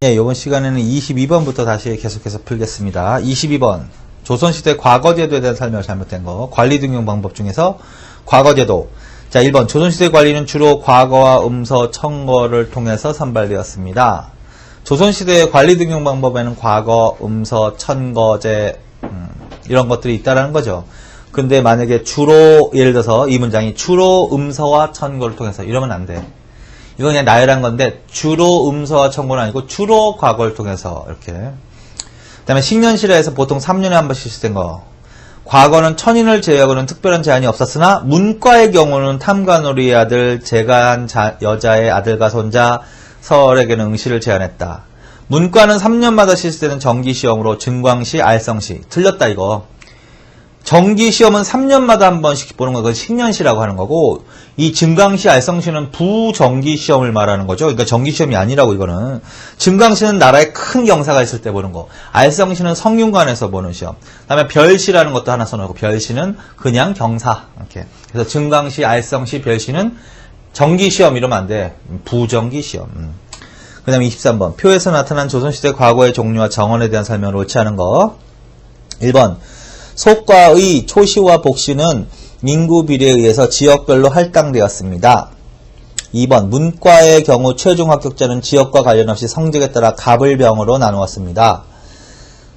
예, 이번 시간에는 22번부터 다시 계속해서 풀겠습니다. 22번. 조선시대 과거제도에 대한 설명을 잘못된 거. 관리 등용 방법 중에서 과거제도. 자, 1번. 조선시대 관리는 주로 과거와 음서, 청거를 통해서 선발되었습니다. 조선시대의 관리 등용 방법에는 과거, 음서, 천거제, 이런 것들이 있다라는 거죠. 근데 만약에 주로, 예를 들어서 이 문장이 주로 음서와 천거를 통해서 이러면 안 돼. 이건 그냥 나열한 건데 주로 음서와 청구는 아니고 주로 과거를 통해서 이렇게. 그 다음에 식년실화에서 보통 3년에 한 번씩 실시된 거. 과거는 천인을 제외하고는 특별한 제한이 없었으나 문과의 경우는 탐관오리의 아들, 제간 여자의 아들과 손자 서얼에게는 응시를 제한했다. 문과는 3년마다 실시되는 정기시험으로 증광시, 알성시. 틀렸다 이거. 정기시험은 3년마다 한 번씩 보는 거, 그건 식년시라고 하는 거고, 이 증강시, 알성시는 부정기시험을 말하는 거죠. 그러니까 정기시험이 아니라고 이거는. 증강시는 나라에 큰 경사가 있을 때 보는 거. 알성시는 성균관에서 보는 시험. 그 다음에 별시라는 것도 하나 써놓고, 별시는 그냥 경사. 이렇게. 그래서 증강시, 알성시, 별시는 정기시험 이러면 안 돼. 부정기시험. 그 다음에 23번. 표에서 나타난 조선시대 과거의 종류와 정언에 대한 설명을 옳지 않은 거. 1번. 속과의 초시와 복시는 인구 비례에 의해서 지역별로 할당되었습니다. 2번. 문과의 경우 최종 합격자는 지역과 관련 없이 성적에 따라 갑을병으로 나누었습니다.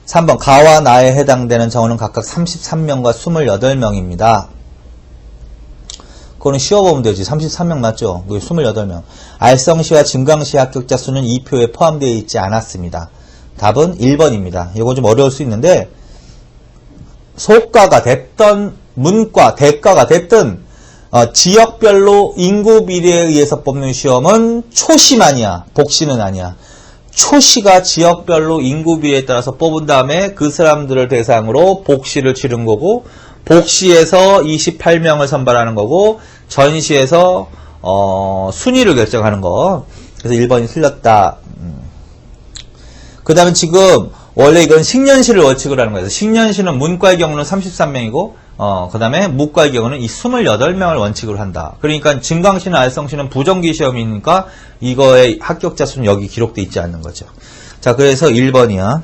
3번. 가와 나에 해당되는 정원은 각각 33명과 28명입니다. 그거는 쉬어보면 되지. 33명 맞죠? 28명. 알성시와 증강시 합격자 수는 이 표에 포함되어 있지 않았습니다. 답은 1번입니다. 이거 좀 어려울 수 있는데 속과가 됐던 문과, 대과가 됐든 지역별로 인구 비례에 의해서 뽑는 시험은 초시만이야. 복시는 아니야. 초시가 지역별로 인구 비례에 따라서 뽑은 다음에 그 사람들을 대상으로 복시를 치른 거고, 복시에서 28명을 선발하는 거고, 전시에서 순위를 결정하는 거. 그래서 1번이 틀렸다. 그 다음에 지금 원래 이건 식년시를 원칙으로 하는 거예요. 식년시는 문과의 경우는 33명이고, 그 다음에 무과의 경우는 이 28명을 원칙으로 한다. 그러니까 증강시나 알성시는 부정기 시험이니까 이거의 합격자 수는 여기 기록되어 있지 않는 거죠. 자, 그래서 1번이야.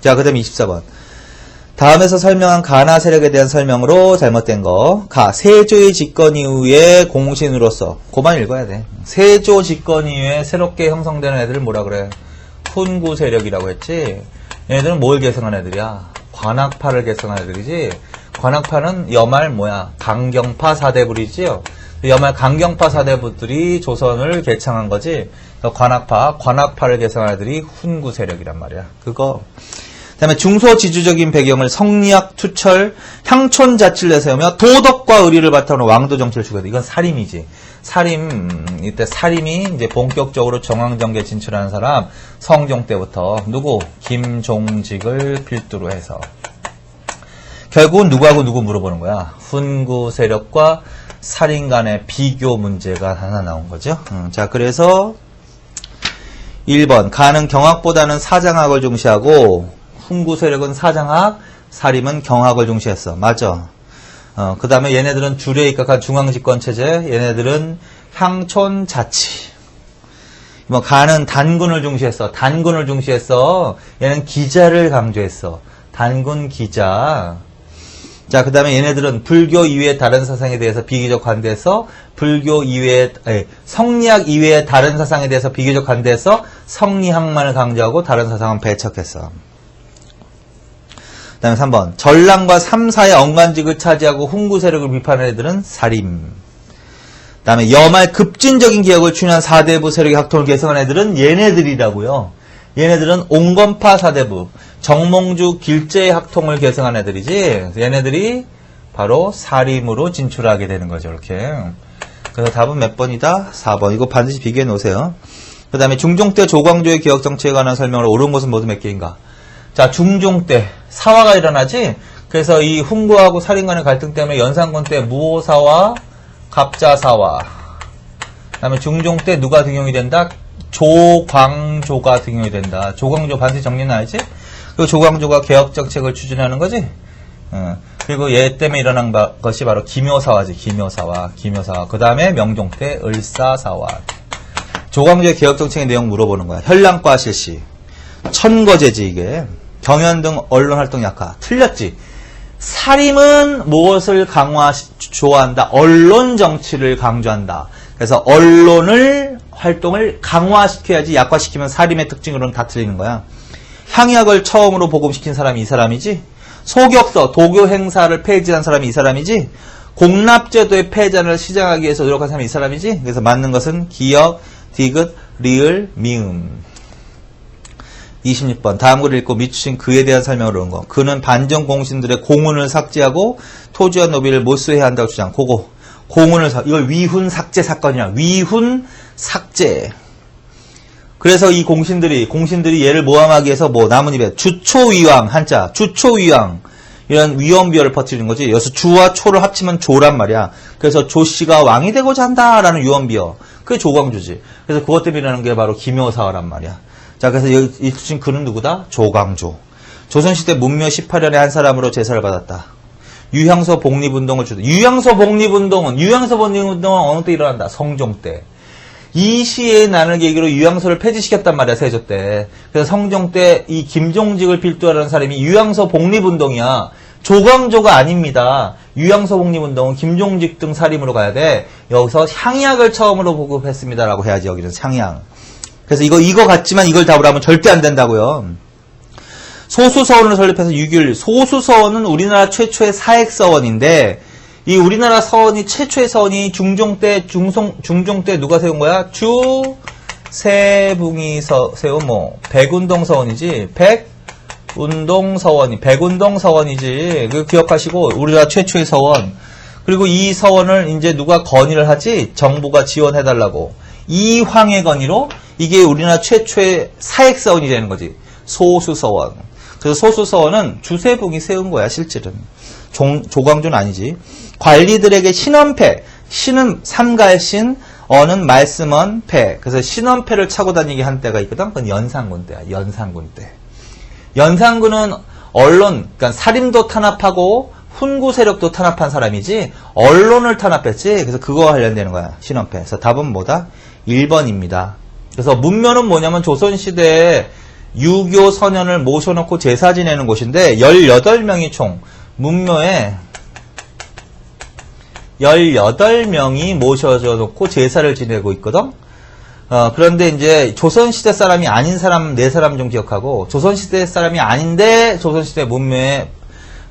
자, 그 다음에 24번. 다음에서 설명한 가나 세력에 대한 설명으로 잘못된 거. 세조의 집권 이후에 공신으로서. 그만 읽어야 돼. 세조 집권 이후에 새롭게 형성되는 애들을 뭐라 그래? 훈구 세력이라고 했지. 얘네들은 뭘 계승한 애들이야? 관악파를 계승한 애들이지. 관악파는 여말 강경파 사대부리지요. 여말 강경파 사대부들이 조선을 개창한 거지. 관악파를 계승한 애들이 훈구 세력이란 말이야. 그거. 그 다음에 중소지주적인 배경을 성리학, 투철, 향촌 자치를 내세우며 도덕과 의리를 바탕으로 왕도 정치를 추구했다. 이건 사림이지. 이때 사림이 이제 본격적으로 정왕정계에 진출하는 사람, 성종 때부터 누구? 김종직을 필두로 해서. 결국은 누구하고 누구 물어보는 거야? 훈구 세력과 살인 간의 비교 문제가 하나 나온 거죠. 자, 그래서 1번. 가는 경학보다는 사장학을 중시하고, 훈구 세력은 사장학, 사림은 경학을 중시했어. 맞아. 그 다음에 얘네들은 주례에 입각한 중앙집권체제, 얘네들은 향촌 자치. 가는 단군을 중시했어. 단군을 중시했어. 얘는 기자를 강조했어. 단군 기자. 자, 그 다음에 얘네들은 불교 이외의 다른 사상에 대해서 비교적 관대해서 성리학 이외의 다른 사상에 대해서 비교적 관대해서 성리학만을 강조하고 다른 사상은 배척했어. 그 다음에 3번. 전랑과 3, 4의 엉간직을 차지하고 훈구 세력을 비판하는 애들은 사림. 그 다음에 여말 급진적인 개혁을 추진한 사대부 세력의 학통을 개성한 애들은 얘네들이라고요. 얘네들은 옹건파 사대부, 정몽주 길제의 학통을 개성한 애들이지. 얘네들이 바로 사림으로 진출하게 되는 거죠. 이렇게. 그래서 답은 몇 번이다? 4번. 이거 반드시 비교해 놓으세요. 그 다음에 중종 때 조광조의 개혁 정치에 관한 설명을 옳은 것은 모두 몇 개인가? 자, 중종 때 사화가 일어나지. 그래서 이 훈구하고 살인 간의 갈등 때문에 연산군 때 무호사와 갑자사화. 그 다음에 중종 때 누가 등용이 된다? 조광조가 등용이 된다. 조광조 반드시 정리는 알지? 그리고 조광조가 개혁 정책을 추진하는 거지. 그리고 얘 때문에 일어난 것이 바로 기묘사화지. 기묘사화. 그 다음에 명종 때 을사사화. 조광조의 개혁정책의 내용 물어보는 거야. 현량과 실시. 천거제지 이게. 경연 등 언론활동 약화. 틀렸지. 사림은 무엇을 좋아한다? 언론 정치를 강조한다. 그래서 언론을 활동을 강화시켜야지 약화시키면 사림의 특징으로는 다 틀리는 거야. 향약을 처음으로 복음시킨 사람이 이 사람이지. 소격서, 도교 행사를 폐지한 사람이 이 사람이지. 공납제도의 폐지를 시정하기 위해서 노력한 사람이 이 사람이지. 그래서 맞는 것은 기역, 디귿, 리을, 미음. 26번 다음 글을 읽고 미추신 그에 대한 설명을 하는 거. 그는 반정 공신들의 공훈을 삭제하고 토지와 노비를 못수해야 한다고 주장. 그거 공훈을 이걸 위훈 삭제 사건이야. 위훈 삭제. 그래서 이 공신들이 얘를 모함하기 위해서 뭐 나뭇잎에 주초위왕 한자 주초위왕 이런 위험비어를 퍼뜨리는 거지. 여기서 주와 초를 합치면 조란 말이야. 그래서 조씨가 왕이 되고자 한다라는 위험비어. 그게 조광조지. 그래서 그것 때문에 일어나는 게 바로 기묘사화란 말이야. 자, 그래서 여기 지금 그는 누구다? 조광조. 조선시대 문묘 18년에 한 사람으로 제사를 받았다. 유향소 복립운동을 주다. 유향소 복립운동은 어느 때 일어난다? 성종 때. 이 시에 나는 계기로 유향소를 폐지시켰단 말이야, 세조 때. 그래서 성종 때 이 김종직을 필두하는 사람이 유향소 복립운동이야. 조광조가 아닙니다. 유향소 복립운동은 김종직 등 사림으로 가야 돼. 여기서 향약을 처음으로 보급했습니다라고 해야지, 여기는 향약. 그래서 이거 같지만 이걸 답을 하면 절대 안 된다고요. 소수서원을 설립해서 6.1 소수서원은 우리나라 최초의 사액서원인데 이 우리나라 서원이 최초의 서원이 중종 때 누가 세운 거야? 주세붕이 세운 백운동 서원이지. 백운동 서원이지. 그 기억하시고 우리나라 최초의 서원. 그리고 이 서원을 이제 누가 건의를 하지? 정부가 지원해달라고. 이황의 건의로 이게 우리나라 최초의 사액서원이 되는 거지. 소수서원. 그래서 소수서원은 주세붕이 세운 거야, 실질은. 조광조는 아니지. 관리들에게 신원패. 신은 삼갈신, 어는 말씀언, 패. 그래서 신원패를 차고 다니게 한 때가 있거든. 그건 연산군 때야, 연산군 때. 연산군은 언론, 그러니까 살인도 탄압하고 훈구 세력도 탄압한 사람이지, 언론을 탄압했지. 그래서 그거와 관련되는 거야, 신원패. 그래서 답은 뭐다? 1번입니다. 그래서 문묘는 뭐냐면 조선시대에 유교 선현을 모셔놓고 제사 지내는 곳인데 18명이 총 문묘에 18명이 모셔져 놓고 제사를 지내고 있거든. 그런데 이제 조선시대 사람이 아닌 사람 4사람 좀 기억하고 조선시대 사람이 아닌데 조선시대 문묘에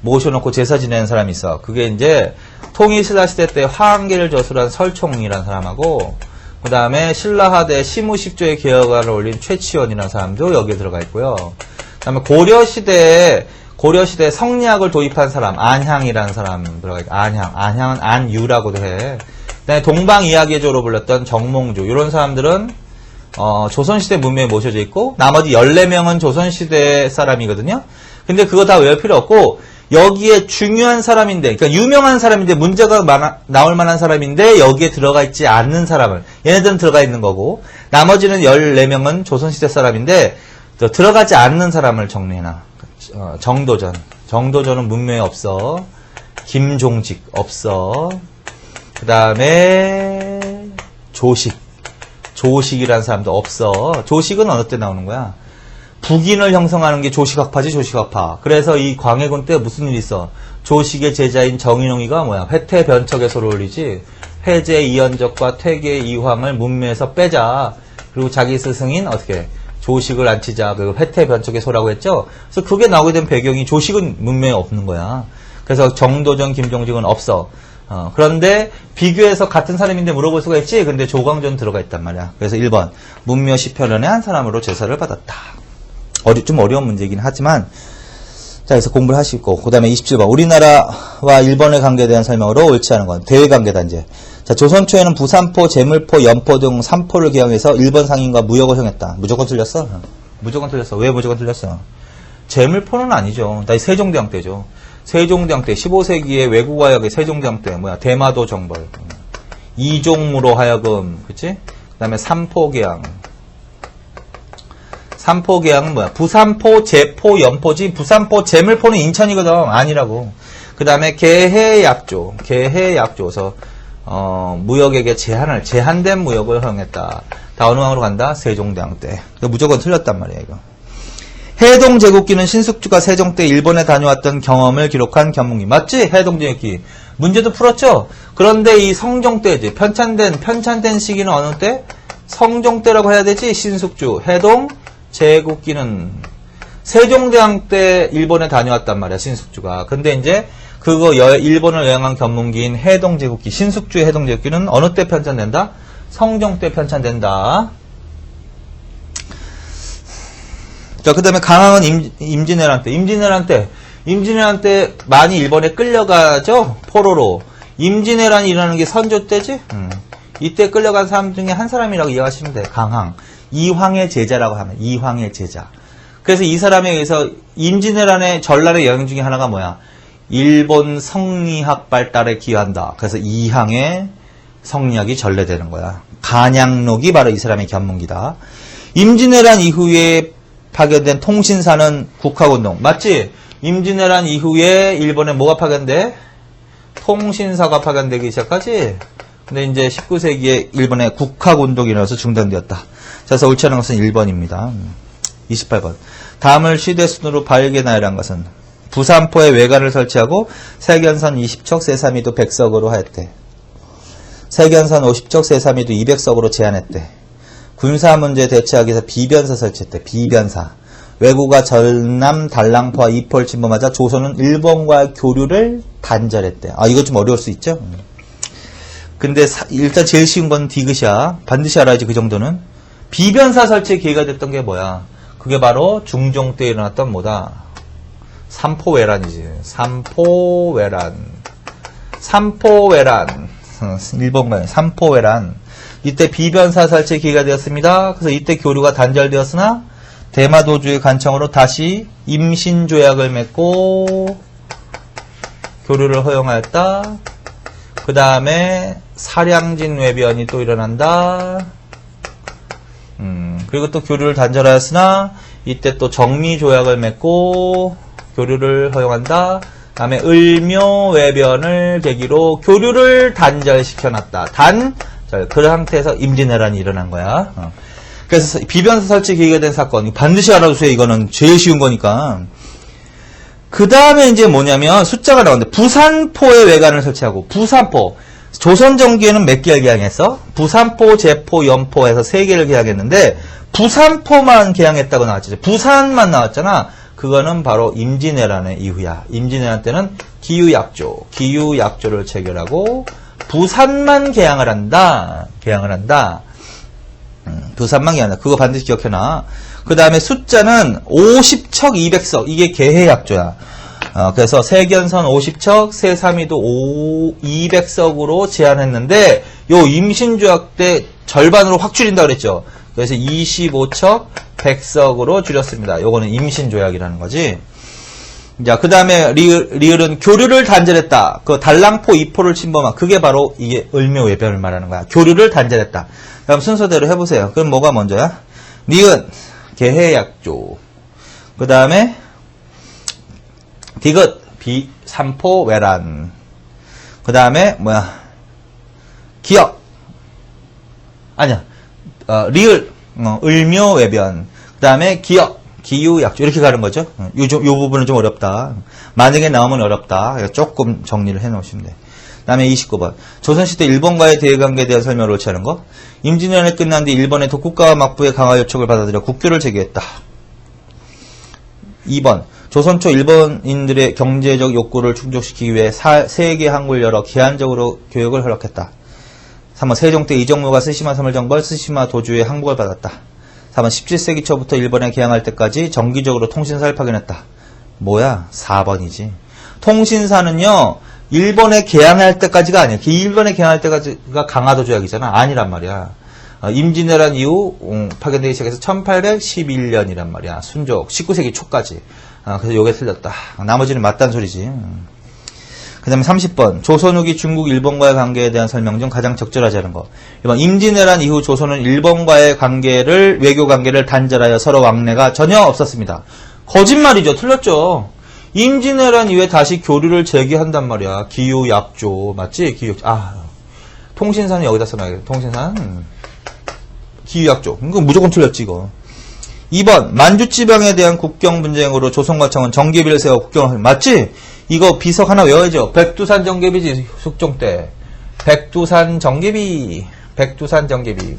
모셔놓고 제사 지내는 사람이 있어. 그게 이제 통일신라시대 때 화한계를 저술한 설총이라는 사람하고 그 다음에 신라하대 시무식조의 개혁안을 올린 최치원이라는 사람도 여기에 들어가 있고요. 그 다음에 고려시대에 성리학을 도입한 사람, 안향이라는 사람 들어가 있고, 안향은 안유라고도 해. 그 다음에 동방이야기조로 불렸던 정몽주, 이런 사람들은, 조선시대 문명에 모셔져 있고, 나머지 14명은 조선시대 사람이거든요. 근데 그거 다 외울 필요 없고, 여기에 중요한 사람인데, 그러니까 유명한 사람인데 문제가 나올 만한 사람인데 여기에 들어가 있지 않는 사람을, 얘네들은 들어가 있는 거고, 나머지는 14명은 조선시대 사람인데 들어가지 않는 사람을 정리해놔. 정도전은 문묘에 없어. 김종직 없어. 그 다음에 조식이라는 사람도 없어. 조식은 어느 때 나오는 거야? 북인을 형성하는 게 조식학파지, 조식학파. 그래서 이 광해군 때 무슨 일이 있어? 조식의 제자인 정인홍이가 뭐야? 회퇴변척에 소를 올리지. 회제 이연적과 퇴계 이황을 문묘에서 빼자. 그리고 자기 스승인 어떻게? 조식을 앉히자. 그리고 회퇴변척에 소라고 했죠? 그래서 그게 나오게 된 배경이 조식은 문묘에 없는 거야. 그래서 정도전, 김종직은 없어. 그런데 비교해서 같은 사람인데 물어볼 수가 있지? 근데 조광조는 들어가 있단 말이야. 그래서 1번. 문묘 10편연의 한 사람으로 제사를 받았다. 좀 어려운 문제이긴 하지만, 자, 그래서 공부를 하시고, 그 다음에 27번. 우리나라와 일본의 관계에 대한 설명으로 옳지 않은 건 대외관계다, 이제. 자, 조선 초에는 부산포, 제물포, 연포 등 3포를 개항해서 일본 상인과 무역을 형했다. 무조건 틀렸어? 무조건 틀렸어. 왜 무조건 틀렸어? 제물포는 아니죠. 나 세종대왕 때죠. 세종대왕 때, 15세기에 외국화역의 세종대왕 때, 대마도 정벌. 이종무로 하여금, 그치? 그 다음에 삼포개항. 삼포개항은 뭐야? 부산포, 제포, 연포지. 부산포, 제물포는 인천이거든. 아니라고. 그 다음에 개해약조. 개해약조에서 무역에게 제한된 무역을 허용했다. 다 어느 왕으로 간다? 세종대왕 때. 무조건 틀렸단 말이야, 이거. 해동제국기는 신숙주가 세종 때 일본에 다녀왔던 경험을 기록한 견문기. 맞지? 해동제국기. 문제도 풀었죠? 그런데 이 성종 때지. 편찬된 시기는 어느 때? 성종 때라고 해야 되지? 신숙주. 해동제국기는 세종대왕 때 일본에 다녀왔단 말이야, 신숙주가. 근데 이제 그거 일본을 여행한 견문기인 해동제국기, 신숙주의 해동제국기는 어느 때 편찬된다? 성종 때 편찬된다. 자, 그 다음에 강항은 임진왜란 때. 임진왜란 때 많이 일본에 끌려가죠? 포로로. 임진왜란이 일어나는 게 선조 때지? 이때 끌려간 사람 중에 한 사람이라고 이해하시면 돼. 강항. 이황의 제자라고 하면, 이황의 제자. 그래서 이 사람에 의해서 임진왜란의 전란의 영향 중에 하나가 뭐야? 일본 성리학 발달에 기여한다. 그래서 이항의 성리학이 전래되는 거야. 간양록이 바로 이 사람의 견문기다. 임진왜란 이후에 파견된 통신사는 국학운동. 맞지? 임진왜란 이후에 일본에 뭐가 파견돼? 통신사가 파견되기 시작하지? 근데 이제 19세기에 일본의 국학운동이 일어나서 중단되었다. 그래서 옳지 않은 것은 1번입니다. 28번. 다음을 시대순으로 발견하여란 것은 부산포에 외관을 설치하고 세견선 20척, 세사미도 100석으로 하였대. 세견선 50척, 세사미도 200석으로 제한했대. 군사 문제 대처하기 위해서 비변사 설치했대. 비변사. 왜구가 전남 달랑포와 이포를 침범하자 조선은 일본과의 교류를 단절했대. 아, 이거 좀 어려울 수 있죠? 근데 일단 제일 쉬운 건 디귿이야. 반드시 알아야지, 그 정도는. 비변사 설치에 기회가 됐던 게 뭐야? 그게 바로 중종 때 일어났던 뭐다? 삼포외란이지. 삼포외란. 일본과의 삼포외란. 이때 비변사 설치의 기회가 되었습니다. 그래서 이때 교류가 단절되었으나 대마도주의 간청으로 다시 임신조약을 맺고 교류를 허용하였다. 그 다음에 사량진 외변이 또 일어난다. 그리고 또 교류를 단절하였으나 이때 또 정미조약을 맺고 교류를 허용한다. 그 다음에 을묘 외변을 계기로 교류를 단절시켜놨다. 그런 상태에서 임진왜란이 일어난 거야. 그래서 비변사 설치 계기가 된 사건. 반드시 알아두세요. 이거는 제일 쉬운 거니까. 그 다음에 이제 뭐냐면 숫자가 나오는데 부산포에 외관을 설치하고 부산포. 조선 정기에는 몇 개를 개항했어? 부산포, 제포, 연포에서 3개를 개항했는데 부산포만 개항했다고 나왔지. 부산만 나왔잖아. 그거는 바로 임진왜란의 이후야. 임진왜란 때는 기유약조를 체결하고 부산만 개항을 한다. 부산만 개항한다. 그거 반드시 기억해놔. 그 다음에 숫자는 50척 200석. 이게 개해약조야. 그래서 세견선 50척, 세사미도 200석으로 제한했는데 요 임신조약 때 절반으로 확 줄인다 그랬죠. 그래서 25척 100석으로 줄였습니다. 요거는 임신조약이라는 거지. 자, 그 다음에 리을은 교류를 단절했다. 그 달랑포 이포를 침범한 그게 바로 이게 을묘외변을 말하는 거야. 교류를 단절했다. 그럼 순서대로 해보세요. 그럼 뭐가 먼저야? 니은 개해약조. 그 다음에 디귿 삼포외란. 그 다음에 뭐야? 기역. 아니야. 리을 을묘외변. 그 다음에 기역 기유약조. 이렇게 가는 거죠. 요 부분은 좀 어렵다. 만약에 나오면 어렵다. 조금 정리를 해 놓으시면 돼. 그 다음에 29번. 조선시대 일본과의 대외관계에 대한 설명을 옳지 않은 거. 임진왜란이 끝난 뒤 일본의 독국가와 막부의 강화 요청을 받아들여 국교를 제기했다. 2번. 조선 초 일본인들의 경제적 욕구를 충족시키기 위해 세계 항구를 열어 기한적으로 교역을 허락했다. 3번. 세종 때 이정무가 스시마 섬을 정벌 스시마 도주의 항복을 받았다. 4번. 17세기 초부터 일본에 개항할 때까지 정기적으로 통신사를 파견했다. 뭐야? 4번이지. 통신사는요, 일본에 개항할 때까지가 아니야. 일본에 개항할 때까지가 강화도 조약이잖아. 아니란 말이야. 임진왜란 이후 파견되기 시작해서 1811년이란 말이야. 순족 19세기 초까지. 그래서 요게 틀렸다. 나머지는 맞단 소리지. 그 다음에 30번. 조선 후기 중국, 일본과의 관계에 대한 설명 중 가장 적절하지 않은 거. 1번. 임진왜란 이후 조선은 일본과의 외교 관계를 단절하여 서로 왕래가 전혀 없었습니다. 거짓말이죠. 틀렸죠. 임진왜란 이후에 다시 교류를 재개한단 말이야. 기유약조. 맞지? 통신사는 여기다 써놔야겠다. 통신사는 기유약조. 이거 무조건 틀렸지, 이거. 2번, 만주지방에 대한 국경 분쟁으로 조선과청은 정계비를 세워 국경을, 맞지? 이거 비석 하나 외워야죠. 백두산 정계비지, 숙종 때. 백두산 정계비. 백두산 정계비.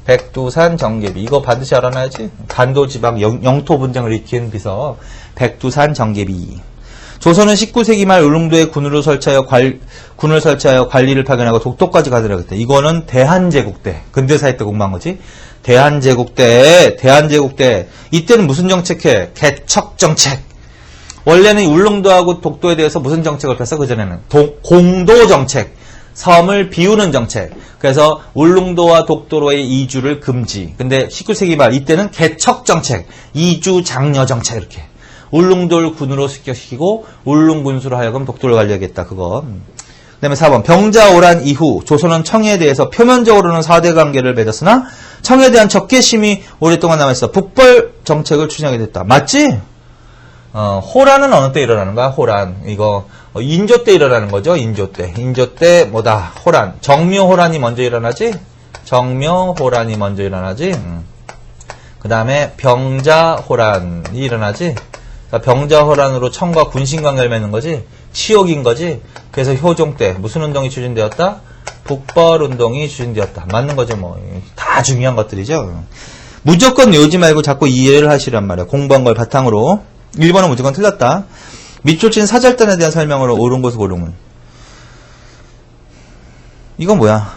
백두산 정계비. 이거 반드시 알아놔야지. 간도지방 영토 분쟁을 일으킨 비석. 백두산 정계비. 조선은 19세기 말 울릉도에 군을 설치하여 관리를 파견하고 독도까지 가더라겠다. 이거는 대한제국 때, 근대사회 때 공부한 거지. 대한제국 때, 이때는 무슨 정책해? 개척정책. 원래는 울릉도하고 독도에 대해서 무슨 정책을 폈어? 그전에는 공도정책. 섬을 비우는 정책. 그래서 울릉도와 독도로의 이주를 금지. 근데 19세기 말 이때는 개척정책, 이주 장려정책 이렇게. 울릉도를 군으로 습격시키고 울릉군수로 하여금 독도를 관리하겠다. 그거. 그 다음에 4번. 병자오란 이후 조선은 청에 대해서 표면적으로는 4대 관계를 맺었으나 청에 대한 적개심이 오랫동안 남아있어 북벌 정책을 추진하게 됐다. 맞지? 호란은 어느 때 일어나는 거야? 호란. 이거 인조 때 일어나는 거죠. 인조 때. 인조 때 뭐다? 호란. 정묘호란이 먼저 일어나지? 정묘호란이 먼저 일어나지? 그 다음에 병자호란이 일어나지? 병자호란으로 청과 군신관계를 맺는 거지. 치욕인 거지. 그래서 효종 때 무슨 운동이 추진되었다? 북벌운동이 추진되었다. 맞는 거죠. 뭐 다 중요한 것들이죠. 무조건 외우지 말고 자꾸 이해를 하시란 말이야. 공부한 걸 바탕으로. 1번은 무조건 틀렸다. 밑줄친 사절단에 대한 설명으로 옳은 곳은 고르문. 이건 뭐야?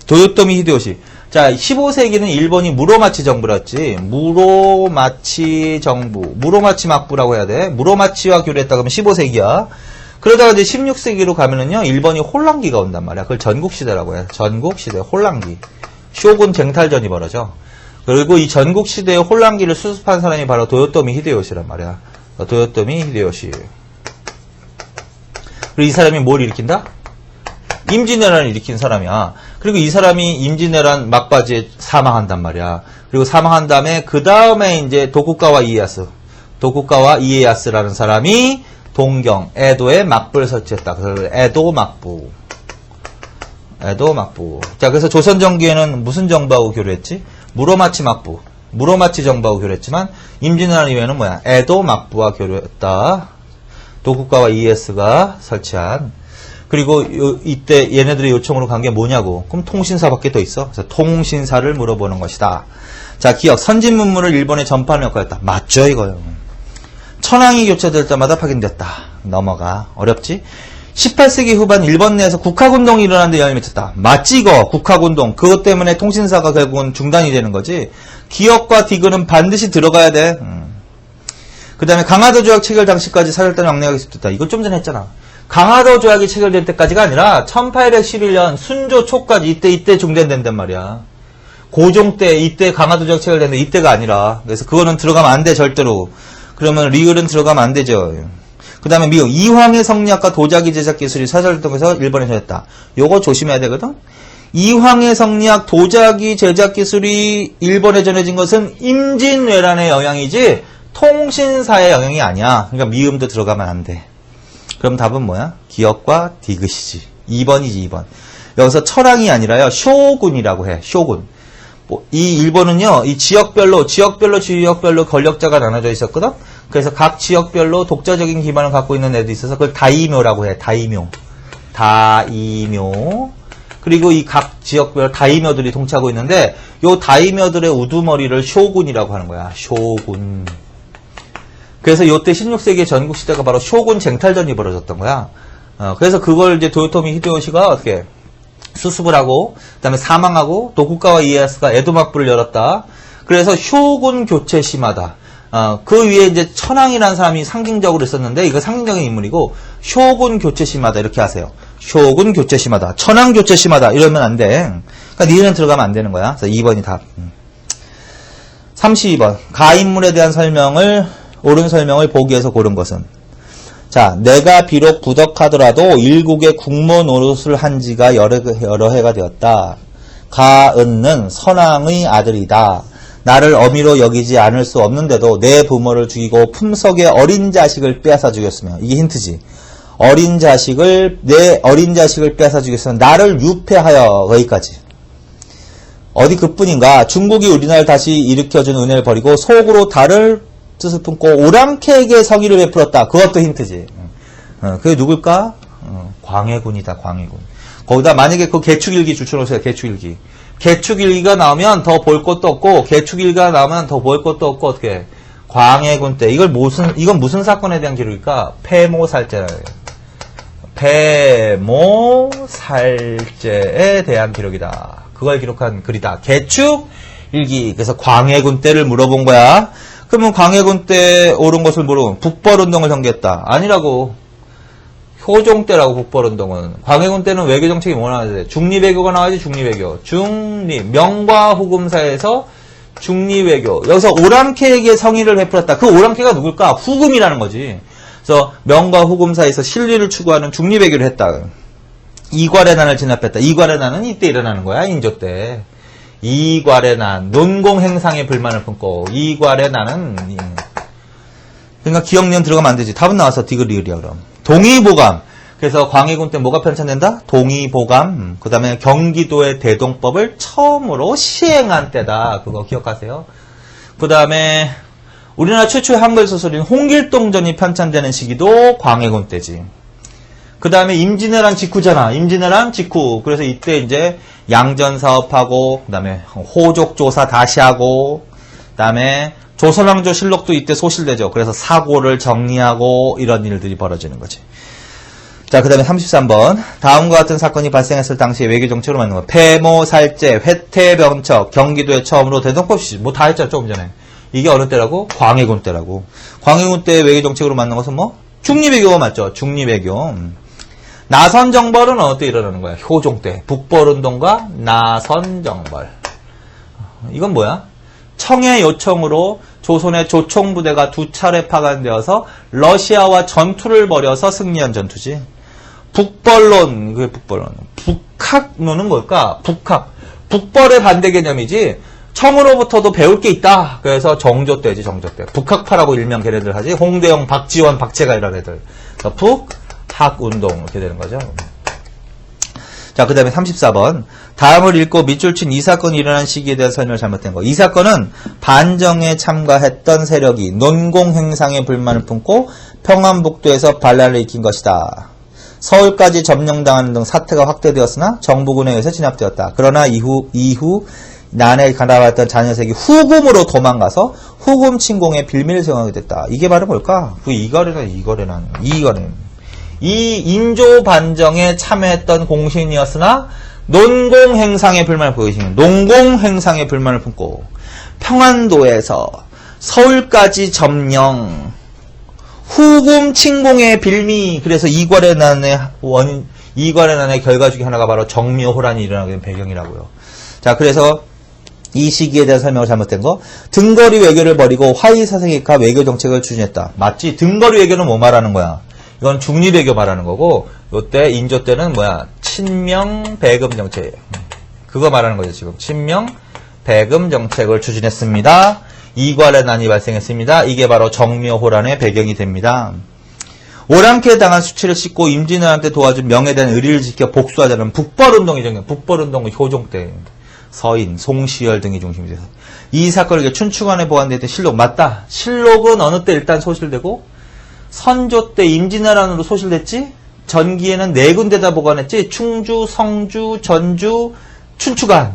도요토미 히데요시. 자, 15세기는 일본이 무로마치 정부였지. 무로마치 정부. 무로마치 막부라고 해야 돼. 무로마치와 교류했다 그러면 15세기야. 그러다가 이제 16세기로 가면은요, 일본이 혼란기가 온단 말이야. 그걸 전국시대라고 해. 전국시대, 혼란기. 쇼군 쟁탈전이 벌어져. 그리고 이 전국시대의 혼란기를 수습한 사람이 바로 도요토미 히데요시란 말이야. 도요토미 히데요시. 그리고 이 사람이 뭘 일으킨다? 임진왜란을 일으킨 사람이야. 그리고 이 사람이 임진왜란 막바지에 사망한단 말이야. 그리고 사망한 다음에 그 다음에 이제 도쿠가와 이에야스라는 사람이 동경, 에도에 막부를 설치했다. 그래서 에도 막부. 자, 그래서 조선 정기에는 무슨 정부하고 교류했지? 무로마치 막부. 무로마치 정부하고 교류했지만 임진왜란 이후에는 뭐야? 에도 막부와 교류했다. 도쿠가와 이에야스가 설치한. 그리고 이때 얘네들의 요청으로 간 게 뭐냐고. 그럼 통신사밖에 더 있어. 그래서 통신사를 물어보는 것이다. 자, 기억. 선진 문물을 일본에 전파하는 역할을 했다. 맞죠, 이거요. 천황이 교체될 때마다 파견됐다. 넘어가. 어렵지? 18세기 후반 일본 내에서 국학운동이 일어나는데 영향을 미쳤다. 맞지, 이거. 국학운동. 그것 때문에 통신사가 결국은 중단이 되는 거지. 기억과 디귿은 반드시 들어가야 돼. 그 다음에 강화도 조약 체결 당시까지 사절단이 왕래하기 시작됐다. 이거 좀 전에 했잖아. 강화도 조약이 체결될 때까지가 아니라 1811년 순조 초까지 이때 중단된단 말이야. 고종 때 이때 강화도 조약 체결됐는데 이때가 아니라. 그래서 그거는 들어가면 안 돼, 절대로. 그러면 리을은 들어가면 안 되죠. 그 다음에 미국 이황의 성리학과 도자기 제작 기술이 사절동에서 일본에 전했다. 요거 조심해야 되거든. 이황의 성리학 도자기 제작 기술이 일본에 전해진 것은 임진왜란의 영향이지 통신사의 영향이 아니야. 그러니까 미음도 들어가면 안 돼. 그럼 답은 뭐야? 기억과 디귿이지. 2번이지, 2번. 여기서 철왕이 아니라요, 쇼군이라고 해. 쇼군. 이 일본은요, 이 지역별로 권력자가 나눠져 있었거든? 그래서 각 지역별로 독자적인 기반을 갖고 있는 애도 있어서 그걸 다이묘라고 해. 다이묘. 그리고 이 각 지역별 다이묘들이 통치하고 있는데, 요 다이묘들의 우두머리를 쇼군이라고 하는 거야. 쇼군. 그래서 요때 16세기의 전국시대가 바로 쇼군 쟁탈전이 벌어졌던 거야. 그래서 그걸 이제 도요토미 히데요시가 어떻게 수습을 하고, 그 다음에 사망하고, 도쿠가와 이에야스가 에도 막부를 열었다. 그래서 쇼군 교체 심하다. 그 위에 이제 천황이라는 사람이 상징적으로 있었는데, 이거 상징적인 인물이고, 쇼군 교체 심하다. 이렇게 하세요. 쇼군 교체 심하다. 천황 교체 심하다. 이러면 안 돼. 그러니까 니는 들어가면 안 되는 거야. 그래서 2번이 답. 32번. 가인물에 대한 옳은 설명을 보기에서 고른 것은? 자, 내가 비록 부덕하더라도 일국의 국모 노릇을 한 지가 여러 해가 되었다. 가은는 선왕의 아들이다. 나를 어미로 여기지 않을 수 없는데도 내 부모를 죽이고 품속의 어린 자식을 빼앗아 죽였으며, 이게 힌트지. 내 어린 자식을 빼앗아 죽였으면 나를 유폐하여, 거기까지. 어디 그뿐인가 중국이 우리나라를 다시 일으켜준 은혜를 버리고 속으로 달을 뜻을 품고 오랑캐에게 성의를 베풀었다. 그것도 힌트지. 그게 누굴까? 광해군이다. 광해군. 거기다 만약에 그 개축일기 줄쳐놓으세요. 개축일기. 개축일기가 나오면 더 볼 것도 없고 개축일기가 나오면 더 볼 것도 없고 어떻게 광해군 때 이건 무슨 사건에 대한 기록일까? 폐모살제라요. 폐모살제에 대한 기록이다. 그걸 기록한 글이다. 개축일기. 그래서 광해군 때를 물어본 거야. 그러면 광해군 때 옳은 것을 모르고 북벌운동을 전개했다. 아니라고. 효종 때라고 북벌운동은. 광해군 때는 외교정책이 뭐 나와야 돼? 중립외교가 나와야지. 중립외교. 중립. 명과 후금 사이에서 중립외교. 여기서 오랑캐에게 성의를 베풀었다. 그 오랑캐가 누굴까? 후금이라는 거지. 그래서 명과 후금 사이에서 신리를 추구하는 중립외교를 했다. 이괄의 난을 진압했다. 이괄의 난은 이때 일어나는 거야. 인조 때. 이괄의 난. 논공행상의 불만을 품고. 이괄의 난은 그러니까 기억니은 들어가면 안 되지. 답은 나와서 디귿리을이야 그럼. 동의보감. 그래서 광해군 때 뭐가 편찬된다? 동의보감. 그 다음에 경기도의 대동법을 처음으로 시행한 때다. 그거 기억하세요. 그 다음에 우리나라 최초의 한글 소설인 홍길동전이 편찬되는 시기도 광해군 때지. 그 다음에 임진왜란 직후잖아. 임진왜란 직후. 그래서 이때 이제 양전 사업하고, 그 다음에 호족 조사 다시 하고, 그 다음에 조선왕조 실록도 이때 소실되죠. 그래서 사고를 정리하고 이런 일들이 벌어지는 거지. 자, 그 다음에 33번. 다음과 같은 사건이 발생했을 당시에 외교정책으로 만든 거. 폐모살제, 회태병척, 경기도에 처음으로 대동법 시시. 뭐 다 했잖아, 조금 전에. 이게 어느 때라고? 광해군 때라고. 광해군 때 외교정책으로 만든 것은 뭐? 중립외교가 맞죠. 중립외교. 나선정벌은 어느 때 일어나는 거야? 효종 때. 북벌운동과 나선정벌. 이건 뭐야? 청해 요청으로 조선의 조총부대가 2차례 파견되어서 러시아와 전투를 벌여서 승리한 전투지. 북벌론, 그게 북벌론. 북학론은 뭘까? 북학. 북벌의 반대 개념이지. 청으로부터도 배울 게 있다. 그래서 정조 때지, 정조 때. 북학파라고 일명 걔네들 하지. 홍대영, 박지원, 박채가 이런 애들. 북학운동 이렇게 되는 거죠. 자, 그 다음에 34번. 다음을 읽고 밑줄 친 이 사건이 일어난 시기에 대한 설명을 잘못된 거. 이 사건은 반정에 참가했던 세력이 논공행상의 불만을 품고 평안북도에서 반란을 일으킨 것이다. 서울까지 점령당하는 등 사태가 확대되었으나 정부군에 의해서 진압되었다. 그러나 이후 난에 가담했던 자녀색이 후금으로 도망가서 후금 침공에 빌미를 제공하게 됐다. 이게 바로 뭘까? 그 이거래는. 이 인조 반정에 참여했던 공신이었으나 논공행상의 불만을 보이시는 논공행상의 불만을 품고 평안도에서 서울까지 점령 후금 침공의 빌미. 그래서 이괄의 난의 결과 중에 하나가 바로 정묘호란이 일어나게 된 배경이라고요. 자, 그래서 이 시기에 대한 설명을 잘못된 거. 등거리 외교를 버리고 화의사색익화 외교정책을 추진했다. 맞지? 등거리 외교는 뭐 말하는 거야? 이건 중립외교 말하는 거고, 요때 인조 때는 뭐야? 친명 배금 정책. 그거 말하는 거죠, 지금. 친명 배금 정책을 추진했습니다. 이괄의 난이 발생했습니다. 이게 바로 정묘호란의 배경이 됩니다. 오랑캐에 당한 수치를 씻고 임진왜란때 도와준 명예에 대한 의리를 지켜 복수하자는 북벌운동이죠. 북벌운동은 효종 때 서인, 송시열 등이 중심이 돼서 이 사건을 춘추관에 보관되었던 실록 맞다. 실록은 어느 때 일단 소실되고 선조 때 임진왜란으로 소실됐지. 전기에는 4군데다 보관했지. 충주, 성주, 전주, 춘추관.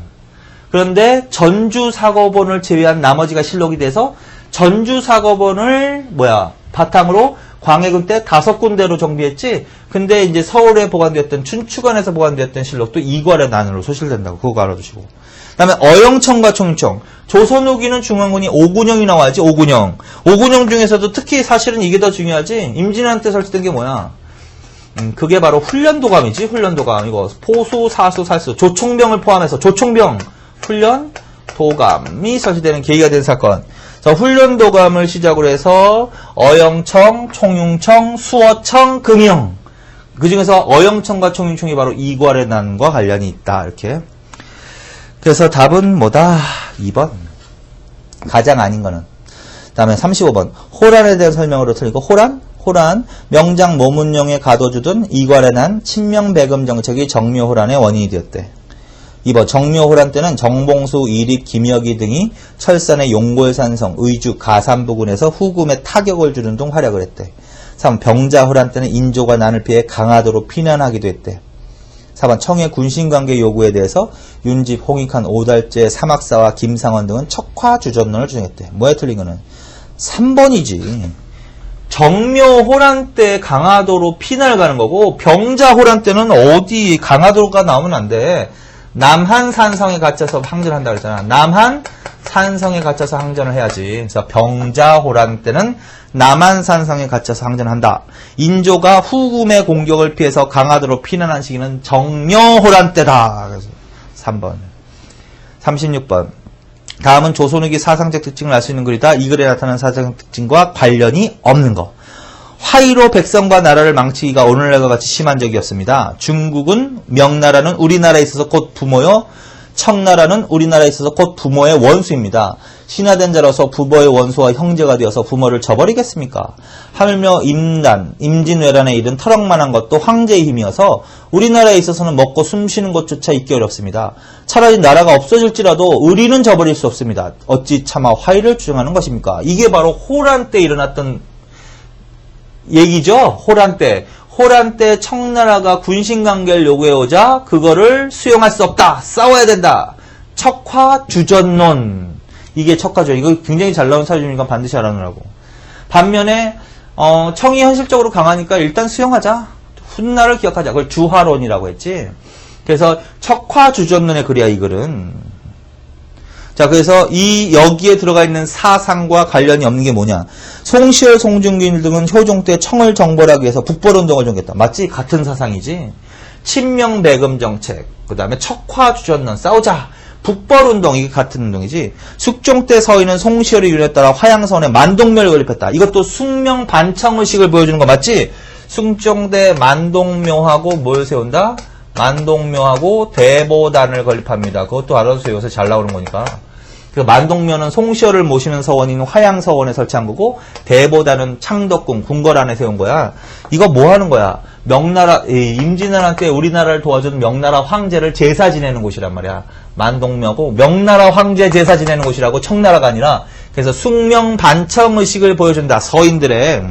그런데 전주 사거본을 제외한 나머지가 실록이 돼서 전주 사거본을 바탕으로 광해군 때 5군데로 정비했지. 근데 이제 서울에 보관되었던 춘추관에서 보관되었던 실록도 이괄의 난으로 소실된다고. 그거 알아두시고. 그 다음에 어영청과 총청. 조선 후기는 중앙군이 5군영이 나와야지. 5군영. 5군영 중에서도 특히 사실은 이게 더 중요하지. 임진왜란 때 설치된 게 뭐야? 그게 바로 훈련도감이지. 훈련도감. 이거 포수, 사수, 살수. 조총병을 포함해서 조총병 훈련도감이 설치되는 계기가 된 사건. 그래서 훈련도감을 시작으로 해서 어영청, 총융청, 수어청, 금영. 그 중에서 어영청과 총융청이 바로 이괄의 난과 관련이 있다. 이렇게. 그래서 답은 뭐다? 2번. 가장 아닌 거는. 그 다음에 35번. 호란에 대한 설명으로 틀리고, 호란. 명장 모문용에 가둬주던 이괄의 난, 친명배금 정책이 정묘호란의 원인이 되었대. 2번 정묘호란 때는 정봉수, 이립, 김혁이 등이 철산의 용골산성, 의주, 가산 부근에서 후금에 타격을 주는 등 활약을 했대. 3번 병자호란 때는 인조가 난을 피해 강화도로 피난하기도 했대. 4번 청해 군신관계 요구에 대해서 윤집, 홍익한, 오달재, 사막사와 김상원 등은 척화주전론을 주장했대. 뭐에 틀린 거는? 3번이지. 정묘호란 때 강화도로 피난을 가는 거고, 병자호란 때는 어디 강화도가 나오면 안 돼. 남한 산성에 갇혀서 항전을 한다고 했잖아. 남한 산성에 갇혀서 항전을 해야지. 그래서 병자호란 때는 남한 산성에 갇혀서 항전을 한다. 인조가 후금의 공격을 피해서 강화도로 피난한 시기는 정묘호란 때다. 그래서 3번. 36번. 다음은 조선 후기 사상적 특징을 알 수 있는 글이다. 이 글에 나타난 사상적 특징과 관련이 없는 거. 화의로 백성과 나라를 망치기가 오늘날과 같이 심한 적이 없습니다. 중국은 명나라는 우리나라에 있어서 곧 부모요. 청나라는 우리나라에 있어서 곧 부모의 원수입니다. 신하된 자로서 부모의 원수와 형제가 되어서 부모를 저버리겠습니까? 하물며 임진왜란에 이른 터럭만한 것도 황제의 힘이어서 우리나라에 있어서는 먹고 숨쉬는 것조차 있기 어렵습니다. 차라리 나라가 없어질지라도 의리는 저버릴 수 없습니다. 어찌 차마 화의를 주장하는 것입니까? 이게 바로 호란 때 일어났던 얘기죠. 호란 때. 호란 때 청나라가 군신관계를 요구해오자 그거를 수용할 수 없다. 싸워야 된다. 척화주전론. 이게 척화죠. 이거 굉장히 잘 나온 사주니까 반드시 알아놓으라고. 반면에 청이 현실적으로 강하니까 일단 수용하자. 훗날을 기억하자. 그걸 주화론이라고 했지. 그래서 척화주전론의 글이야 이 글은. 자, 그래서 여기에 들어가 있는 사상과 관련이 없는 게 뭐냐. 송시열, 송중길 등은 효종 때 청을 정벌하기 위해서 북벌운동을 정했다. 맞지? 같은 사상이지. 친명배금 정책, 그 다음에 척화주전론, 싸우자. 북벌운동, 이게 같은 운동이지. 숙종 때 서인은 송시열의 유래에 따라 화양선에 만동묘를 건립했다. 이것도 숙명반청의식을 보여주는 거 맞지? 숙종 때 만동묘하고 뭘 세운다? 만동묘하고 대보단을 건립합니다. 그것도 알아두세요. 요새 잘 나오는 거니까. 그 만동묘는 송시열을 모시는 서원인 화양서원에 설치한 거고, 대보단은 창덕궁, 궁궐 안에 세운 거야. 이거 뭐 하는 거야? 명나라, 임진왜란 때 우리나라를 도와준 명나라 황제를 제사 지내는 곳이란 말이야. 만동묘고, 명나라 황제 제사 지내는 곳이라고, 청나라가 아니라. 그래서 숙명반청의식을 보여준다. 서인들의.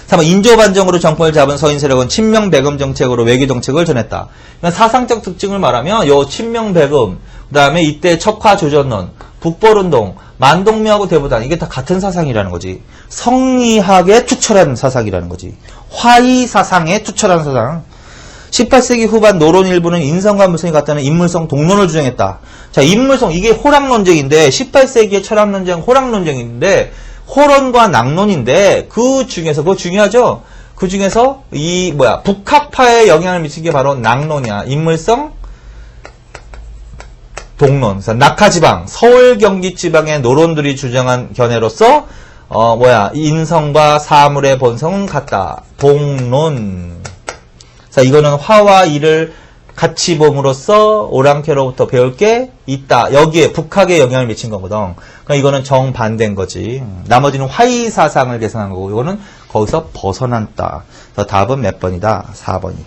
3번 인조반정으로 정권을 잡은 서인 세력은 친명배금 정책으로 외교 정책을 전했다. 그러니까 사상적 특징을 말하면 요 친명배금, 그 다음에 이때 척화주전론, 북벌운동, 만동묘하고 대보단 이게 다 같은 사상이라는 거지. 성리학에 투철한 사상이라는 거지. 화의 사상에 투철한 사상. 18세기 후반 노론 일부는 인성과 물성이 같다는 인물성 동론을 주장했다. 자, 인물성 이게 호락논쟁인데 18세기의 철학논쟁 호락논쟁인데 호론과 낙론인데 그 중에서 그거 중요하죠. 그 중에서 북학파에 영향을 미친 게 바로 낙론이야. 인물성 동론. 그래서 낙하지방, 서울 경기 지방의 노론들이 주장한 견해로서 인성과 사물의 본성은 같다. 동론. 자, 이거는 화와 이를 같이 봄으로써 오랑캐로부터 배울 게 있다. 여기에 북학에 영향을 미친 거거든. 그러니까 이거는 정반대인 거지. 나머지는 화의 사상을 계승한 거고 이거는 거기서 벗어났다. 그래서 답은 몇 번이다? 4번이다.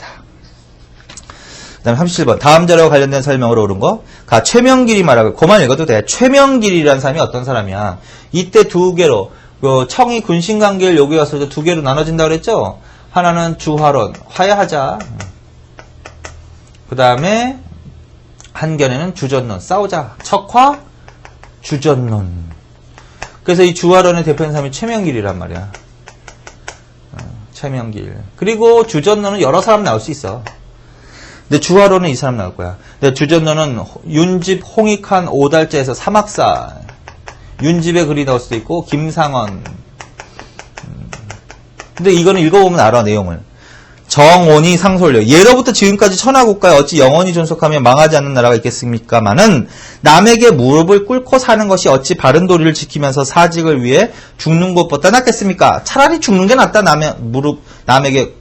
그 다음에 37번. 다음 자료와 관련된 설명으로 옳은 거. 최명길이 말하고 그만 읽어도 돼. 최명길이라는 사람이 어떤 사람이야? 이때 두 개로 청이 군신관계를 요구했을 때 두 개로 나눠진다고 그랬죠? 하나는 주화론, 화해하자. 그 다음에 한견에는 주전론, 싸우자. 척화, 주전론. 그래서 이 주화론의 대표인 사람이 최명길이란 말이야. 최명길. 그리고 주전론은 여러 사람 나올 수 있어. 근데 주화론은 이 사람 나올 거야. 근데 주전론은 윤집, 홍익한, 오달재에서 사막사. 윤집의 글이 나올 수도 있고 김상원. 근데 이거는 읽어보면 알아, 내용을. 정원이 상솔려. 예로부터 지금까지 천하국가에 어찌 영원히 존속하며 망하지 않는 나라가 있겠습니까마는 남에게 무릎을 꿇고 사는 것이 어찌 바른 도리를 지키면서 사직을 위해 죽는 것보다 낫겠습니까? 차라리 죽는 게 낫다. 남에게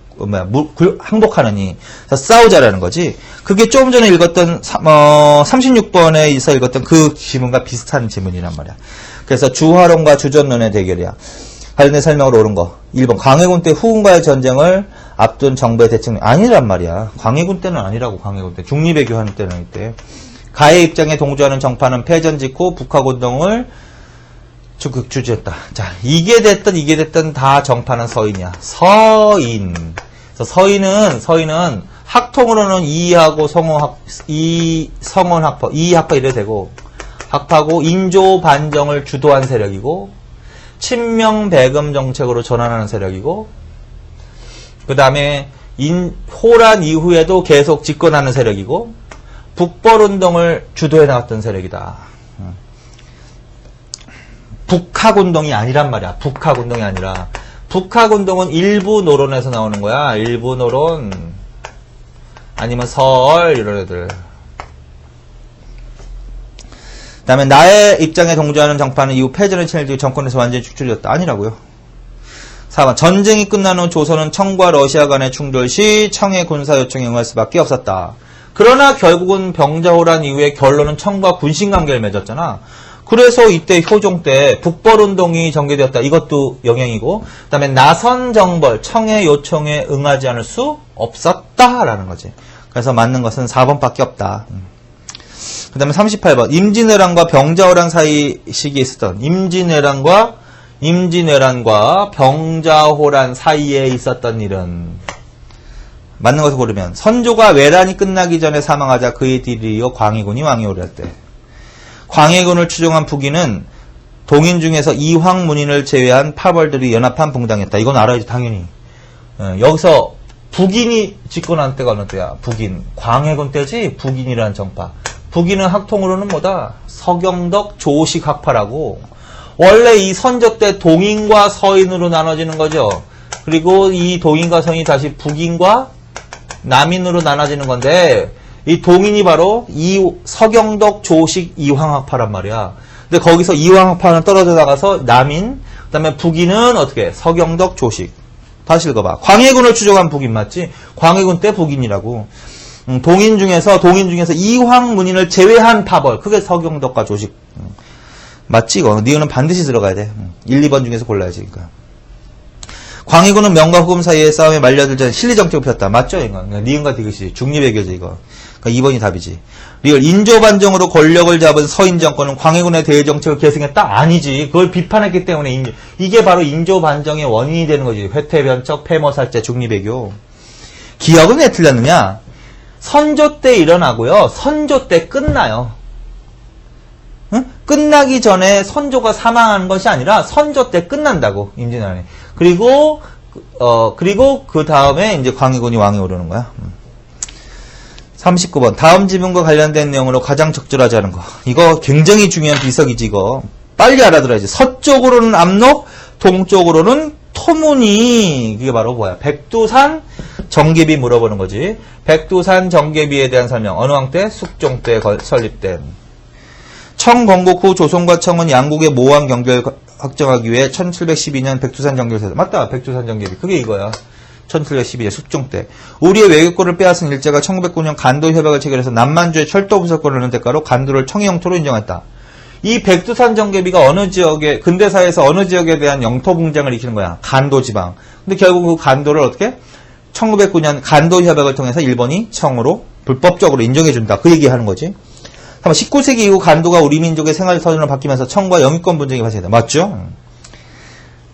항복하느니. 싸우자라는 거지. 그게 조금 전에 읽었던 36번에서 읽었던 그 지문과 비슷한 지문이란 말이야. 그래서 주화론과 주전론의 대결이야. 관련된 설명으로 옳은 거. 1번. 광해군 때 후금과의 전쟁을 앞둔 정부의 대책 아니란 말이야. 광해군 때는 아니라고. 광해군 때 중립외교 하는 때는 이때 가의 입장에 동조하는 정파는 패전 직후 북학운동을 적극 주재했다. 자, 이게 됐든 다 정파는 서인이야. 서인. 그래서 서인은 학통으로는 이하고 성원학파, 이학파 이래 되고 학파고 인조 반정을 주도한 세력이고 친명배금 정책으로 전환하는 세력이고 그 다음에 호란 이후에도 계속 집권하는 세력이고 북벌운동을 주도해 나갔던 세력이다. 북학운동이 아니란 말이야. 북학운동이 아니라 북학운동은 일부 노론에서 나오는 거야. 일부 노론 아니면 설 이런 애들. 그 다음에 나의 입장에 동조하는 정파는 이후 패전을 치를 정권에서 완전히 축출되었다. 아니라고요. 4번 전쟁이 끝난 후 조선은 청과 러시아 간의 충돌 시 청의 군사 요청에 응할 수밖에 없었다. 그러나 결국은 병자호란 이후에 결론은 청과 군신관계를 맺었잖아. 그래서 이때 효종 때 북벌운동이 전개되었다. 이것도 영향이고 그 다음에 나선정벌 청의 요청에 응하지 않을 수 없었다라는 거지. 그래서 맞는 것은 4번밖에 없다. 그 다음에 38번 임진왜란과 병자호란 사이 시기에 있었던 임진왜란과 병자호란 사이에 있었던 일은 맞는 것을 고르면 선조가 외란이 끝나기 전에 사망하자 그의 뒤를 이어 광해군이 왕위 오르었대. 광해군을 추종한 북인은 동인 중에서 이황문인을 제외한 파벌들이 연합한 붕당했다. 이건 알아야지 당연히. 여기서 북인이 집권한 때가 어느 때야? 북인. 광해군 때지? 북인이라는 정파. 북인은 학통으로는 뭐다? 서경덕 조식 학파라고. 원래 이 선조 때 동인과 서인으로 나눠지는 거죠. 그리고 이 동인과 서인이 다시 북인과 남인으로 나눠지는 건데 이 동인이 바로 서경덕 조식 이황학파란 말이야. 근데 거기서 이황학파는 떨어져 나가서 남인, 그 다음에 북인은 어떻게? 서경덕 조식. 다시 읽어봐. 광해군을 추종한 북인 맞지? 광해군 때 북인이라고. 동인 중에서 이황문인을 제외한 파벌. 그게 서경덕과 조식. 맞지 이거? 니은은 반드시 들어가야 돼. 1, 2번 중에서 골라야지. 그러니까. 광해군은 명과 후금 사이의 싸움에 말려들 전에 실리정책을 폈다. 맞죠 이거? 니은과 디귿이 중립외교지 이거. 그러니까 2번이 답이지. 리얼 인조반정으로 권력을 잡은 서인정권은 광해군의 대외정책을 계승했다? 아니지. 그걸 비판했기 때문에 이게 바로 인조반정의 원인이 되는 거지. 회퇴변적, 폐모살제, 중립외교. 기억은 왜 틀렸느냐? 선조 때 일어나고요. 선조 때 끝나요. 응? 끝나기 전에 선조가 사망하는 것이 아니라 선조 때 끝난다고. 임진왜란이. 그리고 그 다음에 이제 광해군이 왕에 오르는 거야. 39번. 다음 지문과 관련된 내용으로 가장 적절하지 않은 거. 이거 굉장히 중요한 비석이지, 이거. 빨리 알아들어야지. 서쪽으로는 압록, 동쪽으로는 토문이. 그게 바로 뭐야? 백두산 정계비 물어보는 거지. 백두산 정계비에 대한 설명. 어느 왕 때? 숙종 때 설립된. 청 건국 후 조선과 청은 양국의 모호한 경계를 확정하기 위해 1712년 백두산 정계를 맞다. 백두산 정계비. 그게 이거야. 1712년 숙종 때. 우리의 외교권을 빼앗은 일제가 1909년 간도 협약을 체결해서 남만주의 철도 부서권을 얻는 대가로 간도를 청의 영토로 인정했다. 이 백두산 정계비가 어느 지역에 근대사에서 어느 지역에 대한 영토 분쟁을 일으키는 거야. 간도 지방. 근데 결국 그 간도를 어떻게? 1909년 간도 협약을 통해서 일본이 청으로 불법적으로 인정해 준다. 그 얘기하는 거지. 19세기 이후 간도가 우리 민족의 생활 서준으로 바뀌면서 청과 영유권 분쟁이 발생했다. 맞죠?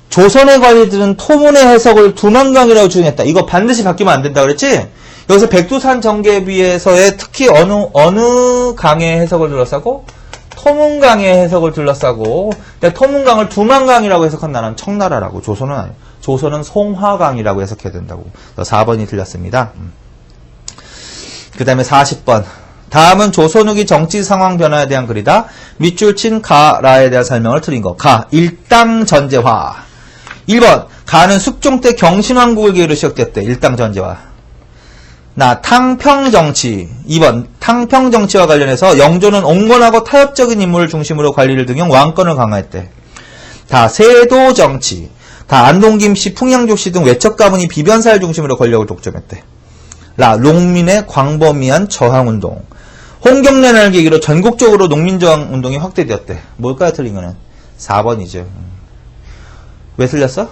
조선의 관리들은 토문의 해석을 두만강이라고 주장했다. 이거 반드시 바뀌면 안 된다 그랬지? 여기서 백두산 정계비에서의 특히 어느 강의 해석을 둘러싸고? 토문강의 해석을 둘러싸고, 근데 토문강을 두만강이라고 해석한 나라는 청나라라고. 조선은 아니에요. 조선은 송화강이라고 해석해야 된다고. 4번이 틀렸습니다. 그 다음에 40번. 다음은 조선 후기 정치 상황 변화에 대한 글이다. 밑줄 친 가라에 대한 설명을 드린 거. 가. 일당 전제화. 1번. 가는 숙종 때 경신왕국을 계기로 시작됐대. 일당 전제화. 탕평정치. 2번. 탕평정치와 관련해서 영조는 온건하고 타협적인 인물을 중심으로 관리를 등용 왕권을 강화했대. 세도정치. 안동, 김씨, 풍양조씨 등 외척 가문이 비변사를 중심으로 권력을 독점했대. 농민의 광범위한 저항운동. 홍경련을 계기로 전국적으로 농민저항운동이 확대되었대. 뭘까요? 틀린 거는? 4번이죠. 왜 틀렸어?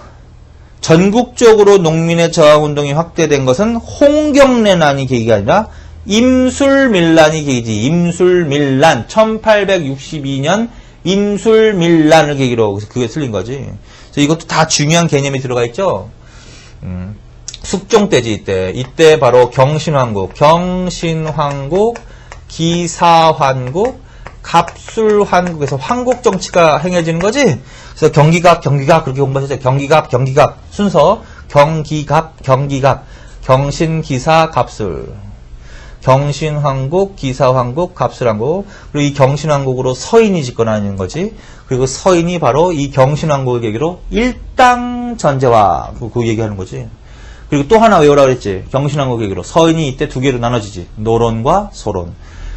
전국적으로 농민의 저항운동이 확대된 것은 홍경래난이 계기가 아니라 임술밀란이 계기지. 임술밀란. 1862년 임술밀란을 계기로. 그게 틀린 거지. 그래서 이것도 다 중요한 개념이 들어가 있죠. 숙종 때지, 이때. 이때 바로 경신왕국, 기사환국, 갑술환국에서 환국 정치가 행해지는 거지. 그래서 경기갑 그렇게 공부하셨죠. 경기갑 순서 경기갑 경신기사 갑술. 경신왕국, 기사왕국, 갑술왕국. 그리고 이 경신왕국으로 서인이 집권하는 거지. 그리고 서인이 바로 이 경신왕국을 계기로 일당전제화. 그 얘기하는 거지. 그리고 또 하나 외우라고 그랬지. 경신왕국 계기로. 서인이 이때 두 개로 나눠지지. 노론과 소론.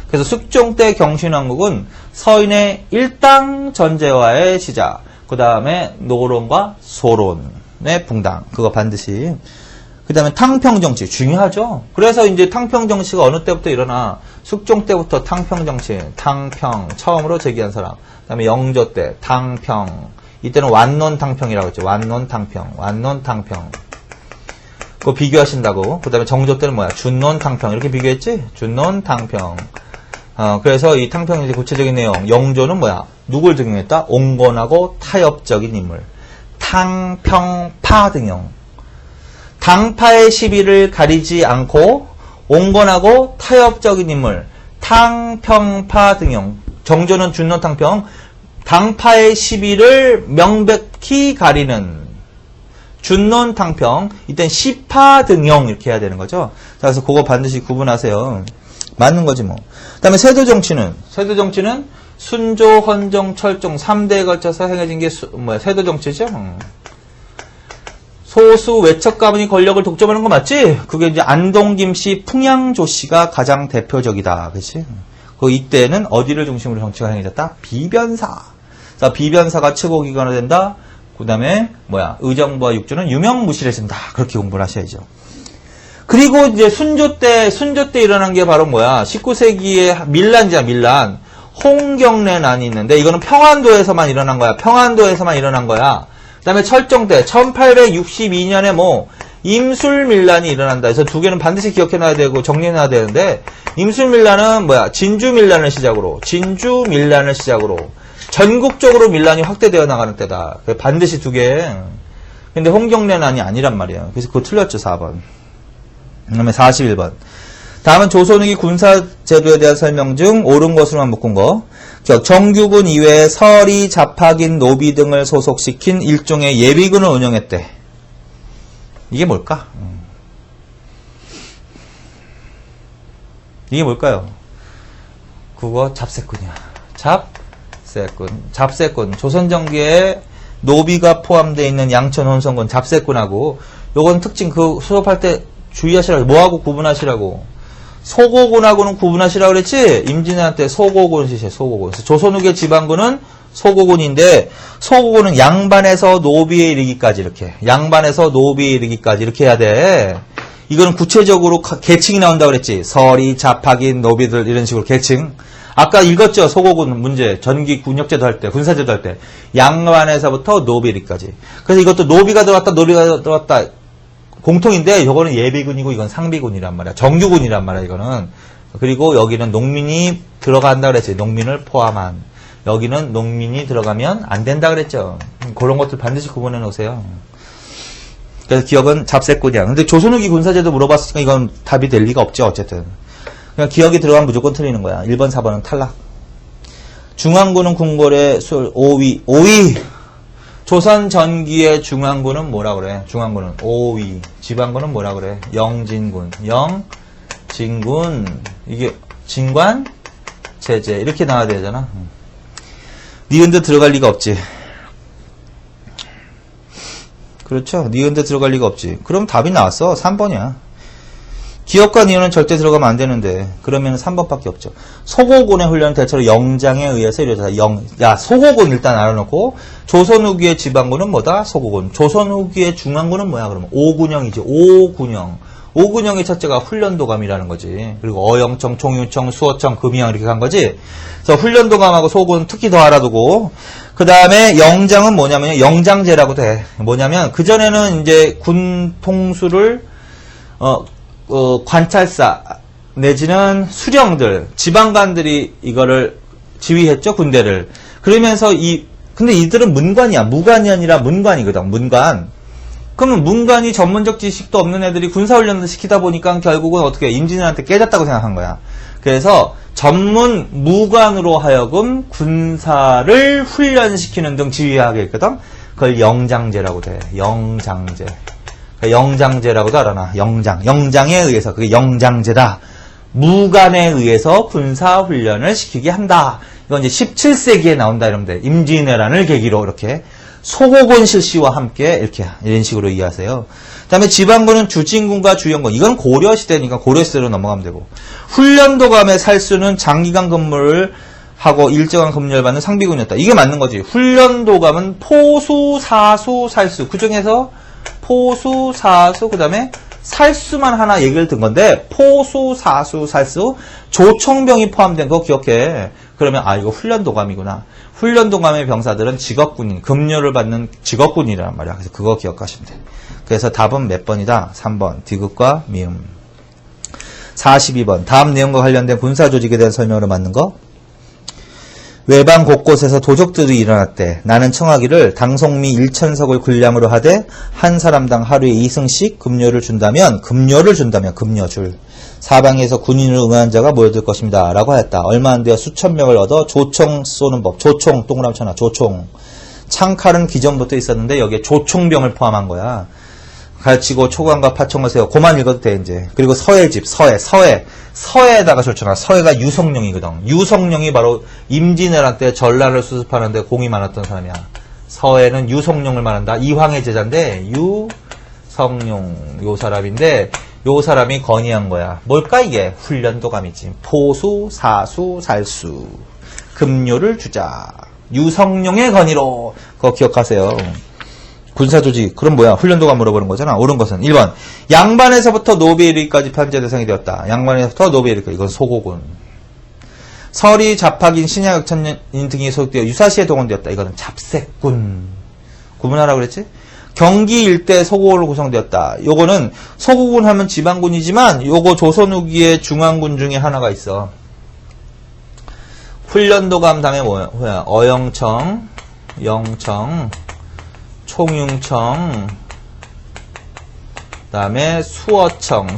그래서 숙종 때 경신왕국은 서인의 일당전제화의 시작. 그 다음에 노론과 소론의 붕당. 그거 반드시. 그 다음에 탕평정치. 중요하죠. 그래서 이제 탕평정치가 어느 때부터 일어나. 숙종 때부터 탕평정치. 탕평. 처음으로 제기한 사람. 그 다음에 영조 때 탕평. 이때는 완논탕평이라고 했죠. 완논탕평. 그거 비교하신다고. 그 다음에 정조 때는 뭐야? 준논탕평. 이렇게 비교했지? 준논탕평. 그래서 이 탕평의 구체적인 내용. 영조는 뭐야? 누굴 등용했다? 온건하고 타협적인 인물. 탕평파 등용. 당파의 시비를 가리지 않고 온건하고 타협적인 인물. 탕평파 등용. 정조는 준논탕평. 당파의 시비를 명백히 가리는 준논탕평. 이땐 시파 등용 이렇게 해야 되는 거죠. 자, 그래서 그거 반드시 구분하세요. 맞는 거지 뭐. 그 다음에 세도정치는 순조, 헌정, 철종 3대에 걸쳐서 행해진 게 세도정치죠. 소수 외척 가문이 권력을 독점하는 거 맞지? 그게 이제 안동, 김씨, 풍양조 씨가 가장 대표적이다. 그치? 이때는 어디를 중심으로 정치가 행해졌다? 비변사. 자, 비변사가 최고기관화 된다. 그 다음에 의정부와 육조는 유명무실해진다. 그렇게 공부를 하셔야죠. 그리고 이제 순조 때 일어난 게 바로 19세기의 밀란이야, 밀란. 홍경래난이 있는데, 이거는 평안도에서만 일어난 거야. 그 다음에 철종 때, 1862년에 임술밀란이 일어난다. 그래서 두 개는 반드시 기억해놔야 되고, 정리해놔야 되는데, 임술밀란은 진주밀란을 시작으로, 전국적으로 밀란이 확대되어 나가는 때다. 반드시 두 개. 근데 홍경래난이 아니란 말이에요. 그래서 그거 틀렸죠, 4번. 그 다음에 41번. 다음은 조선후기 군사제도에 대한 설명 중 옳은 것으로만 묶은 거. 정규군 이외에 서리, 자팍인, 노비 등을 소속시킨 일종의 예비군을 운영했대. 이게 뭘까? 이게 뭘까요? 그거 잡세꾼이야. 잡세꾼. 조선정기에 노비가 포함되어 있는 양천 혼성군 잡세꾼하고, 요건 특징 수업할 때 주의하시라고. 뭐하고 구분하시라고. 소고군하고는 구분하시라고 그랬지? 임진왜란 소고군 시세, 소고군. 그래서 조선후기의 지방군은 소고군인데, 소고군은 양반에서 노비에 이르기까지 이렇게. 이렇게 해야 돼. 이거는 구체적으로 계층이 나온다고 그랬지? 서리, 자팍인, 노비들 이런 식으로 계층. 아까 읽었죠? 소고군 문제. 전기 군역제도 할 때, 군사제도 할 때. 양반에서부터 노비 이르기까지. 그래서 이것도 노비가 들어왔다. 공통인데 이거는 예비군이고 이건 상비군이란 말이야. 정규군이란 말이야 이거는. 그리고 여기는 농민이 들어간다 그랬지. 농민을 포함한. 여기는 농민이 들어가면 안 된다 그랬죠. 그런 것들 반드시 구분해 놓으세요. 그래서 기억은 잡세꾼이야. 근데 조선후기 군사제도 물어봤으니까 이건 답이 될 리가 없죠. 어쨌든. 그냥 기억이 들어가면 무조건 틀리는 거야. 1번, 4번은 탈락. 중앙군은 궁궐의 5위. 조선 전기의 중앙군은 뭐라 그래? 중앙군은 5위. 지방군은 뭐라 그래? 영진군. 이게 진관, 제재 이렇게 나와야 되잖아. 니은데 들어갈 리가 없지. 그렇죠? 니은데 들어갈 리가 없지. 그럼 답이 나왔어. 3번이야. 기억과 니은은 절대 들어가면 안 되는데 그러면 3번밖에 없죠. 소고군의 훈련은 대체로 영장에 의해서 이루어졌다. 소고군 일단 알아놓고 조선후기의 지방군은 뭐다? 소고군. 조선후기의 중앙군은 뭐야? 그러면 오군영이지. 오근영의 첫째가 훈련도감이라는 거지. 그리고 어영청, 총유청, 수어청, 금이양 이렇게 간 거지. 그래서 훈련도감하고 소군 특히 더 알아두고, 그 다음에 영장은 뭐냐면 영장제라고 돼. 뭐냐면 그전에는 이제 군 통수를 관찰사 내지는 수령들, 지방관들이 이거를 지휘했죠, 군대를. 그러면서 근데 이들은 문관이야. 무관이 아니라 문관이거든. 문관. 그러면 문관이 전문적 지식도 없는 애들이 군사훈련을 시키다 보니까 결국은 어떻게 임진왜란한테 깨졌다고 생각한 거야. 그래서 전문 무관으로 하여금 군사를 훈련시키는 등 지휘하게 했거든. 그걸 영장제라고 돼. 영장제. 영장제라고도 알아놔. 영장에 의해서. 그게 영장제다. 무관에 의해서 군사훈련을 시키게 한다. 이건 이제 17세기에 나온다 이러면 돼. 임진왜란을 계기로 이렇게 소고군 실시와 함께 이렇게 이런 식으로 이해하세요. 그 다음에 지방군은 주진군과 주영군. 이건 고려시대니까 고려시대로 넘어가면 되고. 훈련도감의 살수는 장기간 근무를 하고 일정한 급료를 받는 상비군이었다. 이게 맞는 거지. 훈련도감은 포수, 사수, 살수. 그 중에서 포수, 사수, 그 다음에 살수만 하나 얘기를 든 건데 포수, 사수, 살수, 조총병이 포함된 거 기억해. 그러면 이거 훈련도감이구나. 훈련도감의 병사들은 직업군인, 급료를 받는 직업군이란 말이야. 그래서 그거 기억하시면 돼. 그래서 답은 몇 번이다? 3번 디귿과 미음. 42번 다음 내용과 관련된 군사조직에 대한 설명으로 맞는 거. 외방 곳곳에서 도적들이 일어났대. 나는 청하기를 당송미 1,000석을 군량으로 하되 한 사람당 하루에 2승씩 급료를 준다면 급료줄. 사방에서 군인을 응원한 자가 모여들 것입니다. 라고 하였다. 얼마 안 되어 수천 명을 얻어 조총 쏘는 법. 조총, 동그라미 쳐놔. 조총. 창칼은 기존부터 있었는데 여기에 조총병을 포함한 거야. 가르치고 초관과 파총을 세워. 그만 읽어도 돼 이제. 그리고 서해 집. 서해에다가 좋잖아. 서해가 유성룡이거든. 유성룡이 바로 임진왜란 때 전란을 수습하는데 공이 많았던 사람이야. 서해는 유성룡을 말한다. 이황의 제자인데 유성룡 요 사람인데 요 사람이 건의한 거야. 뭘까 이게? 훈련도감이지. 포수, 사수, 살수. 급료를 주자. 유성룡의 건의로. 그거 기억하세요. 군사조직. 그럼 뭐야? 훈련도감 물어보는 거잖아. 옳은 것은 1번. 양반에서부터 노비에리까지 편제 대상이 되었다. 양반에서부터 노비에리까지. 이건 소고군. 서리, 잡학인, 신야역천인 등이 소속되어 유사시에 동원되었다. 이거는 잡색군. 구분하라고 그랬지? 경기 일대 소고군으로 구성되었다. 요거는 소고군 하면 지방군이지만 요거 조선 후기의 중앙군 중에 하나가 있어. 훈련도감 다음에 뭐야? 어영청, 영청, 총융청, 그 다음에 수어청,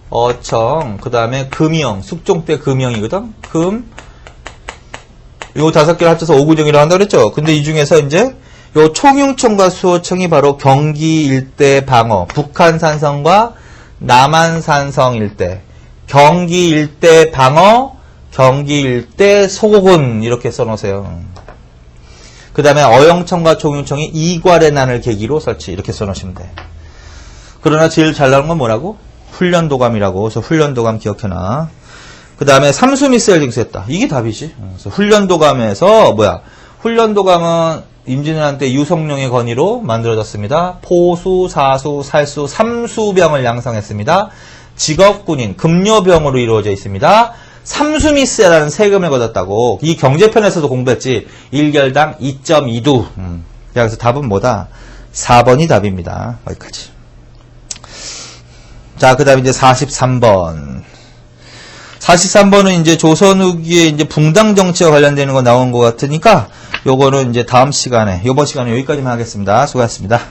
수어청, 그 다음에 금영, 숙종 때 금영이거든? 요 5개를 합쳐서 오구정이라고 한다고 그랬죠? 근데 이 중에서 이제 요 총융청과 수어청이 바로 경기 일대 방어, 북한산성과 남한산성 일대, 경기 일대 방어, 경기 일대 소고군 이렇게 써놓으세요. 그 다음에 어영청과 총융청이 이괄의 난을 계기로 설치 이렇게 써놓으시면 돼. 그러나 제일 잘 나오는 건 뭐라고? 훈련도감이라고. 그래서 훈련도감 기억해놔. 그 다음에 삼수미스를 징수했다. 이게 답이지. 그래서 훈련도감에서 뭐야? 훈련도감은 임진왜란 때 유성룡의 건의로 만들어졌습니다. 포수, 사수, 살수, 삼수병을 양성했습니다. 직업군인, 급료병으로 이루어져 있습니다. 삼수미스라는 세금을 걷었다고. 이 경제편에서도 공부했지. 1결당 2.2두. 그래서 답은 뭐다? 4번이 답입니다. 여기까지. 자, 그 다음에 이제 43번. 43번은 이제 조선 후기에 이제 붕당 정치와 관련되는 거 나온 것 같으니까 요거는 이제 다음 시간에, 요번 시간에 여기까지만 하겠습니다. 수고하셨습니다.